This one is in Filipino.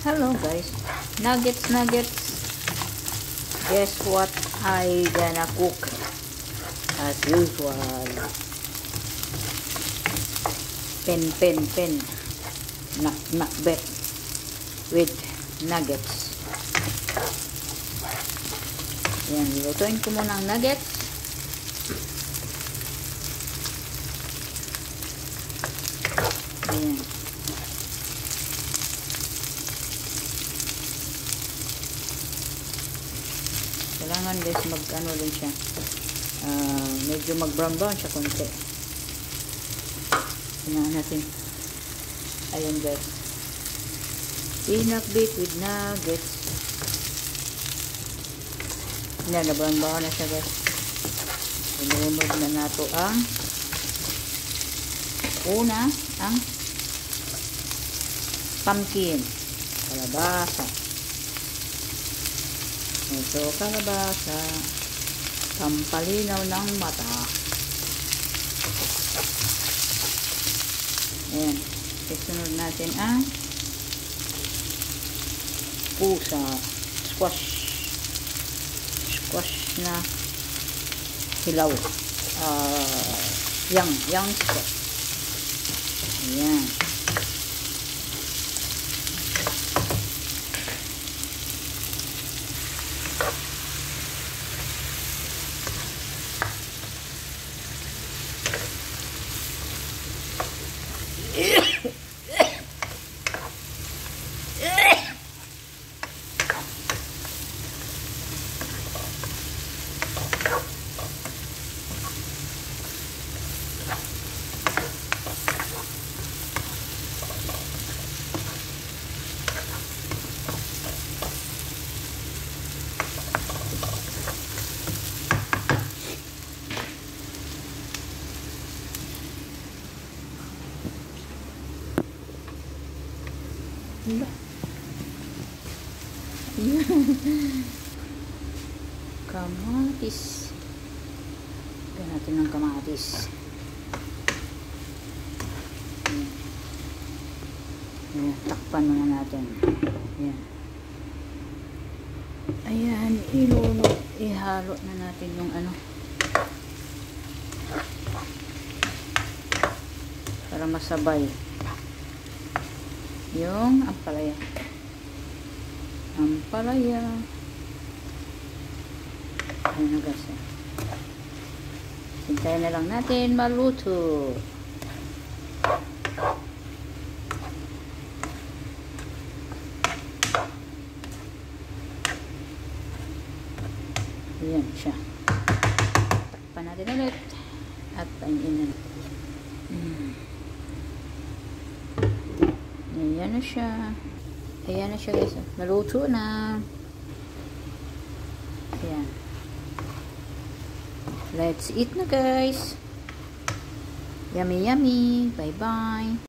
Hello guys, nuggets. Guess what I gonna cook as usual? Pen. Knock bet with nuggets. Yan, lutuin ko muna ang nuggets. Ayan. Kailangan guys mag-ano din siya. Medyo mag-brown siya konti. Hinaan natin. Ayan guys. Pinakbit with nuggets. Yan, na-brown na siya guys. Inumod na nato ang una, ang pumpkin. Kalabasa. Ito, kalabasa. Pampalinaw ng mata. Ayan. Isunod natin ang pusa. Squash na hilaw. Young squash. Ayan. Kamatis. Lagyan natin ng kamatis. Ayan, takpan muna natin. Ayan. Ayan, ihalo na natin yung ano. Para masabay. Yung ampalaya. Ayan na guys. Hintayin na lang natin maluto. Ayan siya. Takpan natin ulit. At painin. Ayan na siya. Ayan na siya guys. Maluto na. Ayan. Let's eat na guys. Yummy. Bye bye.